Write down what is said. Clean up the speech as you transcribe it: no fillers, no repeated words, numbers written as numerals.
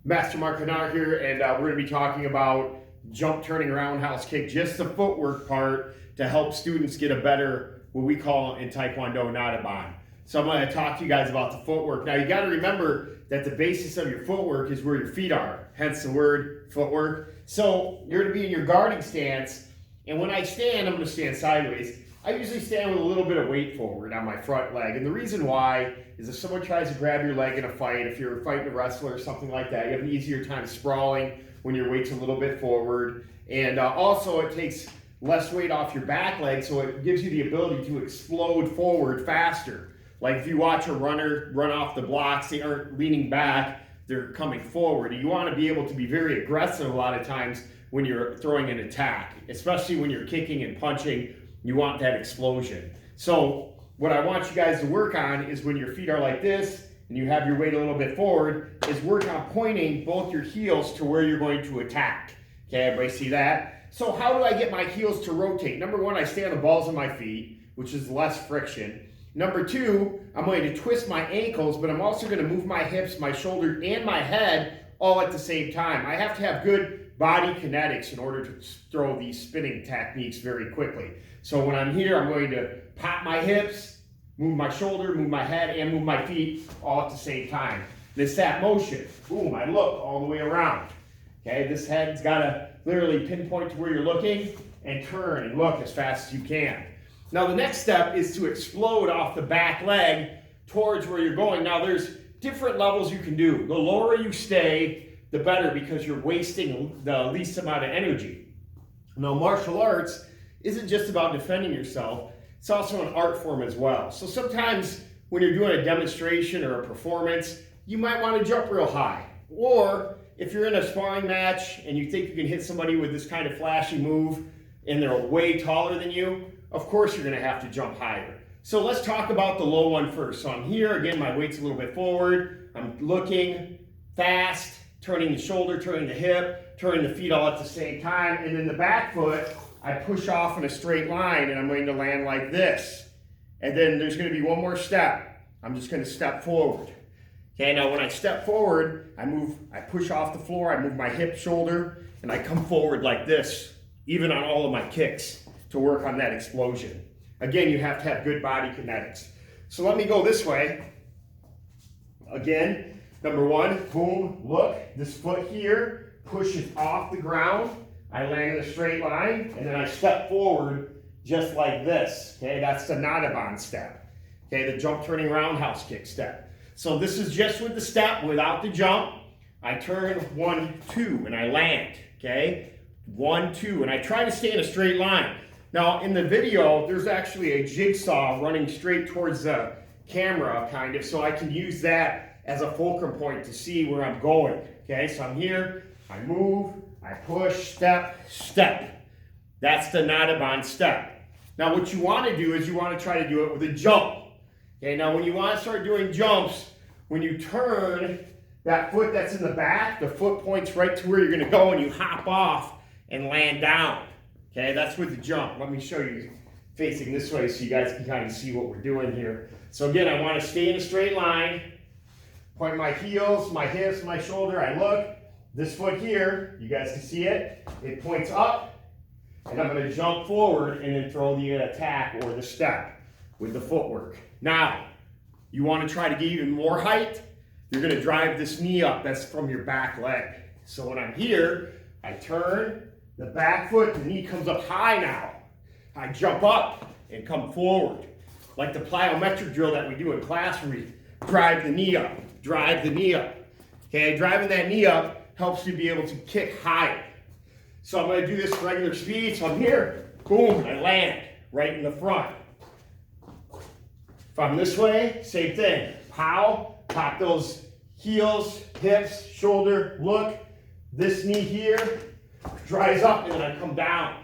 Master Mark Hanar here, and we're going to be talking about jump turning roundhouse kick, just the footwork part to help students get a better, what we call in Taekwondo, nadaban. So I'm going to talk to you guys about the footwork. Now you got to remember that the basis of your footwork is where your feet are, hence the word footwork. So you're going to be in your guarding stance, and when I stand, I'm going to stand sideways. I usually stand with a little bit of weight forward on my front leg, and the reason why is if someone tries to grab your leg in a fight, if you're fighting a wrestler or something like that, you have an easier time sprawling when your weight's a little bit forward, and also it takes less weight off your back leg, so it gives you the ability to explode forward faster. Like if you watch a runner run off the blocks, they aren't leaning back, they're coming forward. You want to be able to be very aggressive a lot of times when you're throwing an attack, especially when you're kicking and punching. You want that explosion. So what I want you guys to work on is when your feet are like this and you have your weight a little bit forward, is work on pointing both your heels to where you're going to attack. Okay, everybody see that? So how do I get my heels to rotate? Number one, I stay on the balls of my feet, which is less friction. Number two, I'm going to twist my ankles, but I'm also going to move my hips, my shoulder, and my head all at the same time. I have to have good body kinetics in order to throw these spinning techniques very quickly. So when I'm here, I'm going to pop my hips, move my shoulder, move my head, and move my feet all at the same time. It's that motion. Boom, I look all the way around. Okay, this head's got to literally pinpoint to where you're looking and turn and look as fast as you can. Now the next step is to explode off the back leg towards where you're going. Now there's different levels you can do. The lower you stay, the better, because you're wasting the least amount of energy. Now martial arts isn't just about defending yourself, it's also an art form as well. So sometimes when you're doing a demonstration or a performance, you might want to jump real high. Or if you're in a sparring match and you think you can hit somebody with this kind of flashy move and they're way taller than you, of course you're going to have to jump higher. So let's talk about the low one first. So I'm here, again, my weight's a little bit forward, I'm looking fast, turning the shoulder, turning the hip, turning the feet all at the same time, and then the back foot, I push off in a straight line and I'm going to land like this. And then there's going to be one more step. I'm just going to step forward. Okay, now when I step forward, I push off the floor, I move my hip, shoulder, and I come forward like this, even on all of my kicks, to work on that explosion. Again, you have to have good body kinetics. So let me go this way. Again, number one, boom, look, this foot here pushes off the ground. I land in a straight line, and then I step forward just like this. Okay, that's the nadaban step. Okay, the jump turning roundhouse kick step. So this is just with the step, without the jump. I turn 1, 2, and I land. Okay, 1, 2, and I try to stay in a straight line. Now in the video, there's actually a jigsaw running straight towards the camera, kind of, so I can use that as a fulcrum point to see where I'm going. Okay, so I'm here, I move, I push, step, step. That's the nadaban step. Now what you want to do is you want to try to do it with a jump. Okay, now when you want to start doing jumps, when you turn that foot that's in the back, the foot points right to where you're going to go, and you hop off and land down. Okay, that's with the jump. Let me show you facing this way so you guys can kind of see what we're doing here. So again, I want to stay in a straight line, point my heels, my hips, my shoulder, I look. This foot here, you guys can see it, it points up, and I'm going to jump forward and then throw the attack or the step with the footwork. Now, you want to try to get even more height, you're going to drive this knee up, that's from your back leg. So when I'm here, I turn, the back foot, the knee comes up high now. I jump up and come forward. Like the plyometric drill that we do in class where we drive the knee up, drive the knee up. Okay, driving that knee up helps you be able to kick higher. So I'm going to do this regular speed. So I'm here, boom, I land right in the front. If I'm this way, same thing. Pow, pop those heels, hips, shoulder, look. This knee here dries up and then I come down.